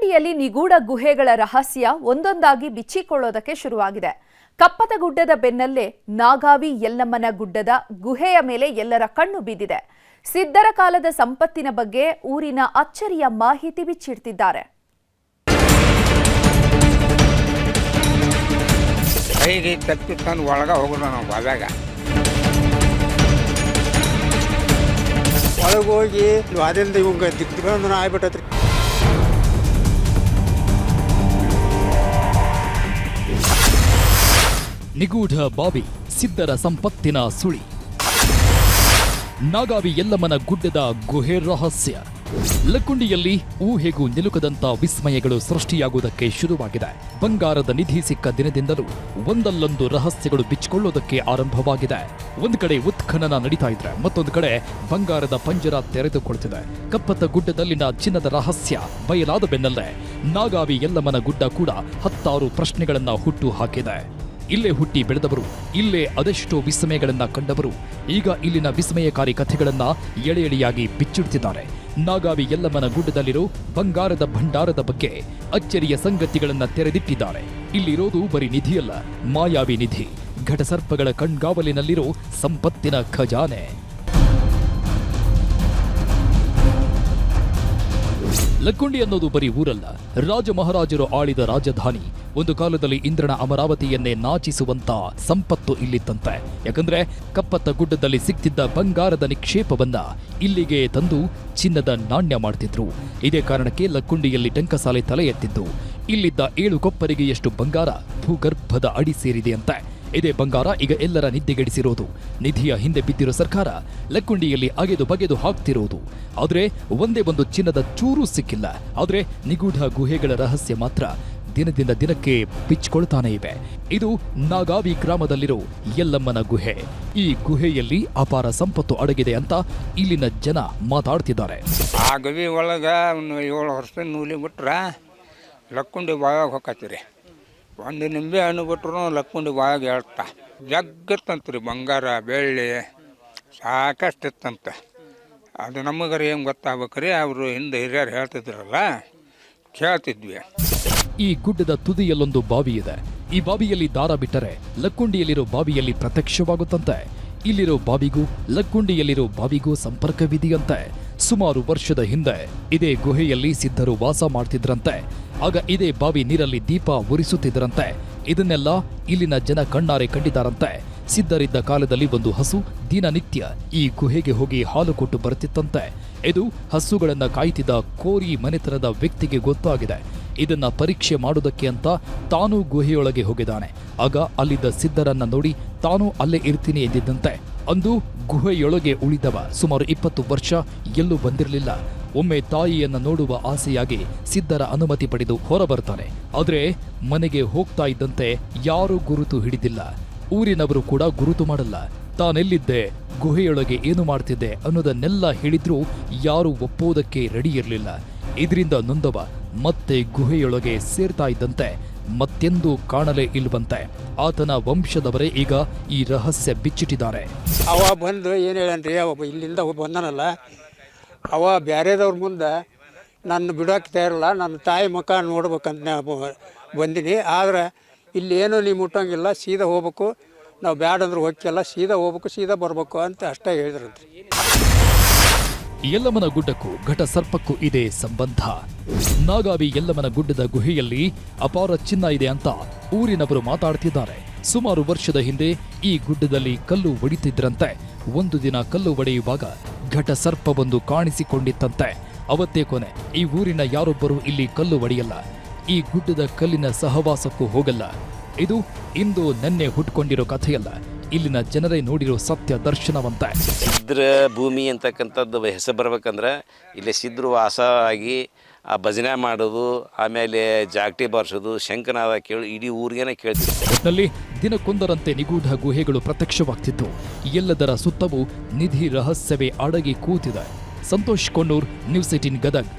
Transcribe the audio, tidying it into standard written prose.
ಲಕ್ಕುಂಡಿಯಲ್ಲಿ ನಿಗೂಢ ಗುಹೆಗಳ ರಹಸ್ಯ ಒಂದೊಂದಾಗಿ ಬಿಚ್ಚಿಕೊಳ್ಳೋದಕ್ಕೆ ಶುರುವಾಗಿದೆ. ಕಪ್ಪತಗುಡ್ಡದ ಬೆನ್ನಲ್ಲೇ ನಾಗಾವಿ ಯಲ್ಲಮ್ಮನ ಗುಡ್ಡದ ಗುಹೆಯ ಮೇಲೆ ಎಲ್ಲರ ಕಣ್ಣು ಬಿದ್ದಿದೆ. ಸಿದ್ಧರ ಕಾಲದ ಸಂಪತ್ತಿನ ಬಗ್ಗೆ ಊರಿನ ಅಚ್ಚರಿಯ ಮಾಹಿತಿ ಬಿಚ್ಚಿಡ್ತಿದ್ದಾರೆ. ಕೈಗೆ ತಪ್ಪಿ ತಂದು ಒಳಗೆ ಹೋಗೋದು ನಾವು ಬಾವ್ಯಾಗ ಒಳಗೆ ಹೋಗಿ ಅದರಿಂದ ಇವಂಗೆ ದಿಗ್ಬಂಧನ ಆಗ್ಬಿಟ್ಟತ್ರಿ. ನಿಗೂಢ ಬಾವಿ, ಸಿದ್ಧರ ಸಂಪತ್ತಿನ ಸುಳಿ, ನಾಗಾವಿ ಯಲ್ಲಮ್ಮನ ಗುಡ್ಡದ ಗುಹೆ ರಹಸ್ಯ. ಲಕ್ಕುಂಡಿಯಲ್ಲಿ ಊಹೆಗೂ ನಿಲುಕದಂತ ವಿಸ್ಮಯಗಳು ಸೃಷ್ಟಿಯಾಗುವುದಕ್ಕೆ ಶುರುವಾಗಿದೆ. ಬಂಗಾರದ ನಿಧಿ ಸಿಕ್ಕ ದಿನದಿಂದಲೂ ಒಂದಲ್ಲೊಂದು ರಹಸ್ಯಗಳು ಬಿಚ್ಚಿಕೊಳ್ಳೋದಕ್ಕೆ ಆರಂಭವಾಗಿದೆ. ಒಂದು ಕಡೆ ಉತ್ಖನನ ನಡೀತಾ ಇದ್ರೆ, ಮತ್ತೊಂದು ಕಡೆ ಬಂಗಾರದ ಪಂಜರ ತೆರೆದುಕೊಳ್ತಿದೆ. ಕಪ್ಪತ್ತ ಗುಡ್ಡದಲ್ಲಿನ ಚಿನ್ನದ ರಹಸ್ಯ ಬಯಲಾದ ಬೆನ್ನಲ್ಲೇ ನಾಗಾವಿ ಯಲ್ಲಮ್ಮನ ಗುಡ್ಡ ಕೂಡ ಹತ್ತಾರು ಪ್ರಶ್ನೆಗಳನ್ನ ಹುಟ್ಟು ಹಾಕಿದೆ. ಇಲ್ಲೇ ಹುಟ್ಟಿ ಬೆಳೆದವರು, ಇಲ್ಲೇ ಅದೆಷ್ಟೋ ವಿಸ್ಮಯಗಳನ್ನ ಕಂಡವರು ಈಗ ಇಲ್ಲಿನ ವಿಸ್ಮಯಕಾರಿ ಕಥೆಗಳನ್ನ ಎಳೆ ಎಳೆಯಾಗಿ ಬಿಚ್ಚಿಡ್ತಿದ್ದಾರೆ. ನಾಗಾವಿ ಯಲ್ಲಮ್ಮನ ಗುಡ್ಡದಲ್ಲಿರೋ ಬಂಗಾರದ ಭಂಡಾರದ ಬಗ್ಗೆ ಅಚ್ಚರಿಯ ಸಂಗತಿಗಳನ್ನ ತೆರೆದಿಟ್ಟಿದ್ದಾರೆ. ಇಲ್ಲಿರೋದು ಬರೀ ನಿಧಿಯಲ್ಲ, ಮಾಯಾವಿ ನಿಧಿ, ಘಟಸರ್ಪಗಳ ಕಣ್ಗಾವಲಿನಲ್ಲಿರೋ ಸಂಪತ್ತಿನ ಖಜಾನೆ. ಲಕ್ಕುಂಡಿ ಅನ್ನೋದು ಬರೀ ಊರಲ್ಲ, ರಾಜ ಮಹಾರಾಜರು ಆಳಿದ ರಾಜಧಾನಿ. ಒಂದು ಕಾಲದಲ್ಲಿ ಇಂದ್ರನ ಅಮರಾವತಿಯನ್ನೇ ನಾಚಿಸುವಂತ ಸಂಪತ್ತು ಇಲ್ಲಿತ್ತಂತೆ. ಯಾಕಂದ್ರೆ ಕಪ್ಪತ್ತ ಗುಡ್ಡದಲ್ಲಿ ಸಿಕ್ತಿದ್ದ ಬಂಗಾರದ ನಿಕ್ಷೇಪವನ್ನ ಇಲ್ಲಿಗೆ ತಂದು ಚಿನ್ನದ ನಾಣ್ಯ ಮಾಡ್ತಿದ್ರು. ಇದೇ ಕಾರಣಕ್ಕೆ ಲಕ್ಕುಂಡಿಯಲ್ಲಿ ಟಂಕಸಾಲೆ ತಲೆ ಎತ್ತಿದ್ದು. ಇಲ್ಲಿದ್ದ 7 ಕೊಪ್ಪರಿಗೆಯಷ್ಟು ಬಂಗಾರ ಭೂಗರ್ಭದ ಅಡಿ ಸೇರಿದೆಯಂತೆ. ಇದೇ ಬಂಗಾರ ಈಗ ಎಲ್ಲರ ನಿದ್ದೆಗೆಡಿಸಿರೋದು. ನಿಧಿಯ ಹಿಂದೆ ಬಿದ್ದಿರೋ ಸರ್ಕಾರ ಲಕ್ಕುಂಡಿಯಲ್ಲಿ ಅಗೆದು ಬಗೆದು ಹಾಕ್ತಿರೋದು. ಆದ್ರೆ ಒಂದೇ ಒಂದು ಚಿನ್ನದ ಚೂರು ಸಿಕ್ಕಿಲ್ಲ. ಆದ್ರೆ ನಿಗೂಢ ಗುಹೆಗಳ ರಹಸ್ಯ ಮಾತ್ರ ದಿನದಿಂದ ದಿನಕ್ಕೆ ಬಿಚ್ಚಿಕೊಳ್ತಾನೆ ಇವೆ. ಇದು ನಾಗಾವಿ ಗ್ರಾಮದಲ್ಲಿರೋ ಯಲ್ಲಮ್ಮನ ಗುಹೆ. ಈ ಗುಹೆಯಲ್ಲಿ ಅಪಾರ ಸಂಪತ್ತು ಅಡಗಿದೆ ಅಂತ ಇಲ್ಲಿನ ಜನ ಮಾತಾಡ್ತಿದ್ದಾರೆ. ಆ ಗವಿ ಒಳಗೆ 7 ವರ್ಷ ನೂಲಿ ಬಿಟ್ರ ಲಕ್ಕುಂಡಿ ಬಾಯಾಗ ಹೋಗತ್ತೀರಿ. ಒಂದು ನಿಂಬೆ ಹಣ್ಣು ಬಿಟ್ರು ಲಕ್ಕುಂಡಿ ಬಾಯಾಗ ಹೇಳ್ತಾ ಜಗ್ಗತ್ತಂತ್ರಿ. ಬಂಗಾರ ಬೆಳ್ಳಿ ಸಾಕಷ್ಟು ಇತ್ತಂತ. ಅದು ನಮಗರ ಏನು ಗೊತ್ತಾಗ್ಬೇಕ್ರಿ, ಅವರು ಹಿಂದೆ ಹಿರಿಯರು ಹೇಳ್ತಿದ್ರಲ್ಲ, ಕೇಳ್ತಿದ್ವಿ. ಈ ಗುಡ್ಡದ ತುದಿಯಲ್ಲೊಂದು ಬಾವಿ ಇದೆ. ಈ ಬಾವಿಯಲ್ಲಿ ದಾರ ಬಿಟ್ಟರೆ ಲಕ್ಕುಂಡಿಯಲ್ಲಿರೋ ಬಾವಿಯಲ್ಲಿ ಪ್ರತ್ಯಕ್ಷವಾಗುತ್ತಂತೆ. ಇಲ್ಲಿರೋ ಬಾವಿಗೂ ಲಕ್ಕುಂಡಿಯಲ್ಲಿರೋ ಬಾವಿಗೂ ಸಂಪರ್ಕವಿದೆಯಂತೆ. ಸುಮಾರು ವರ್ಷದ ಹಿಂದೆ ಇದೇ ಗುಹೆಯಲ್ಲಿ ಸಿದ್ಧರು ವಾಸ ಮಾಡ್ತಿದ್ರಂತೆ. ಆಗ ಇದೇ ಬಾವಿ ನೀರಲ್ಲಿ ದೀಪ ಉರಿಸುತ್ತಿದ್ದರಂತೆ. ಇದನ್ನೆಲ್ಲ ಇಲ್ಲಿನ ಜನ ಕಣ್ಣಾರೆ ಕಂಡಿದ್ದಾರಂತೆ. ಸಿದ್ಧರಿದ್ದ ಕಾಲದಲ್ಲಿ ಒಂದು ಹಸು ದಿನನಿತ್ಯ ಈ ಗುಹೆಗೆ ಹೋಗಿ ಹಾಲು ಕೊಟ್ಟು ಬರುತ್ತಿತ್ತಂತೆ. ಇದು ಹಸುಗಳನ್ನ ಕಾಯ್ತಿದ್ದ ಕೋರಿ ಮನೆತನದ ವ್ಯಕ್ತಿಗೆ ಗೊತ್ತಾಗಿದೆ. ಇದನ್ನ ಪರೀಕ್ಷೆ ಮಾಡುವುದಕ್ಕೆ ಅಂತ ತಾನೂ ಗುಹೆಯೊಳಗೆ ಹೋಗಿದ್ದಾನೆ. ಆಗ ಅಲ್ಲಿದ್ದ ಸಿದ್ಧರನ್ನ ನೋಡಿ ತಾನೂ ಅಲ್ಲೇ ಇರ್ತೀನಿ ಎಂದಿದ್ದಂತೆ. ಅಂದು ಗುಹೆಯೊಳಗೆ ಉಳಿದವ ಸುಮಾರು 20 ವರ್ಷ ಎಲ್ಲೂ ಬಂದಿರಲಿಲ್ಲ. ಒಮ್ಮೆ ತಾಯಿಯನ್ನ ನೋಡುವ ಆಸೆಯಾಗಿ ಸಿದ್ಧರ ಅನುಮತಿ ಪಡೆದು ಹೊರಬರ್ತಾನೆ. ಆದ್ರೆ ಮನೆಗೆ ಹೋಗ್ತಾ ಇದ್ದಂತೆ ಯಾರೂ ಗುರುತು ಹಿಡಿದಿಲ್ಲ. ಊರಿನವರು ಕೂಡ ಗುರುತು ಮಾಡಲ್ಲ. ತಾನೆಲ್ಲಿದ್ದೆ, ಗುಹೆಯೊಳಗೆ ಏನು ಮಾಡ್ತಿದ್ದೆ ಅನ್ನೋದನ್ನೆಲ್ಲ ಹೇಳಿದ್ರೂ ಯಾರೂ ಒಪ್ಪೋದಕ್ಕೆ ರೆಡಿ ಇರಲಿಲ್ಲ. ಇದರಿಂದ ನೊಂದವ ಮತ್ತೆ ಗುಹೆಯೊಳಗೆ ಸೇರ್ತಾ ಇದ್ದಂತೆ ಮತ್ತೆಂದೂ ಕಾಣಲೇ ಇಲ್ವಂತೆ. ಆತನ ವಂಶದವರೇ ಈಗ ಈ ರಹಸ್ಯ ಬಿಚ್ಚಿಟ್ಟಿದ್ದಾರೆ. ಅವ ಬಂದು ಏನು ಹೇಳನ್ರಿ, ಅವ ಇಲ್ಲಿಂದ ಬಂದನಲ್ಲ, ಅವ ಬೇರೆದವ್ರ ಮುಂದೆ ನನ್ನ ಬಿಡೋಕೆ ತಯಾರಿಲ್ಲ, ನನ್ನ ತಾಯಿ ಮುಖ ನೋಡ್ಬೇಕಂತ ಬಂದೀನಿ. ಆದ್ರೆ ಇಲ್ಲಿ ಏನೂ ನೀವು ಮುಟ್ಟಂಗಿಲ್ಲ, ಸೀದಾ ಹೋಗ್ಬೇಕು, ನಾವು ಬ್ಯಾಡಂದ್ರೆ ಹೋಗ್ತಿಲ್ಲ, ಸೀದಾ ಹೋಗ್ಬೇಕು, ಸೀದಾ ಬರಬೇಕು ಅಂತ ಅಷ್ಟೇ ಹೇಳಿದ್ರಂತೆ. ಯಲ್ಲಮ್ಮನ ಗುಡ್ಡಕ್ಕೂ ಘಟ ಸರ್ಪಕ್ಕೂ ಇದೆ ಸಂಬಂಧ. ನಾಗಾವಿ ಯಲ್ಲಮ್ಮನ ಗುಡ್ಡದ ಗುಹೆಯಲ್ಲಿ ಅಪಾರ ಚಿನ್ನ ಇದೆ ಅಂತ ಊರಿನವರು ಮಾತಾಡ್ತಿದ್ದಾರೆ. ಸುಮಾರು ವರ್ಷದ ಹಿಂದೆ ಈ ಗುಡ್ಡದಲ್ಲಿ ಕಲ್ಲು ಒಡಿತಿದ್ರಂತೆ. ಒಂದು ದಿನ ಕಲ್ಲು ಒಡೆಯುವಾಗ ಘಟ ಸರ್ಪವೊಂದು ಕಾಣಿಸಿಕೊಂಡಿತ್ತಂತೆ. ಅವತ್ತೇ ಕೊನೆ. ಈ ಊರಿನ ಯಾರೊಬ್ಬರು ಇಲ್ಲಿ ಕಲ್ಲು ಒಡೆಯಲ್ಲ, ಈ ಗುಡ್ಡದ ಕಲ್ಲಿನ ಸಹವಾಸಕ್ಕೂ ಹೋಗಲ್ಲ. ಇದು ಇಂದು ನೆನ್ನೆ ಹುಟ್ಕೊಂಡಿರೋ ಕಥೆಯಲ್ಲ, ಇಲ್ಲಿನ ಜನರೇ ನೋಡಿರೋ ಸತ್ಯ ದರ್ಶನವಂತೆ. ಸಿದ್ಧರ ಭೂಮಿ ಅಂತಕ್ಕಂಥದ್ದು ಹೆಸರು ಬರ್ಬೇಕಂದ್ರೆ ಇಲ್ಲಿ ಸಿದ್ಧರು ವಾಸ ಆಗಿ ಆ ಭಜನೆ ಮಾಡೋದು, ಆಮೇಲೆ ಜಾಗಟೆ ಬಾರಿಸೋದು, ಶಂಕನಾದ ಕೇಳಿ ಇಡೀ ಊರಿಗೇನೆ ಕೇಳ್ತಿದ್ರು. ಒಟ್ಟಿನಲ್ಲಿ ದಿನಕ್ಕೊಂದರಂತೆ ನಿಗೂಢ ಗುಹೆಗಳು ಪ್ರತ್ಯಕ್ಷವಾಗ್ತಿತ್ತು. ಎಲ್ಲದರ ಸುತ್ತವೂ ನಿಧಿ ರಹಸ್ಯವೇ ಅಡಗಿ ಕೂತಿದೆ. ಸಂತೋಷ್ ಕೊಣ್ಣೂರ್, ನ್ಯೂಸ್ 18 ಗದಗ್.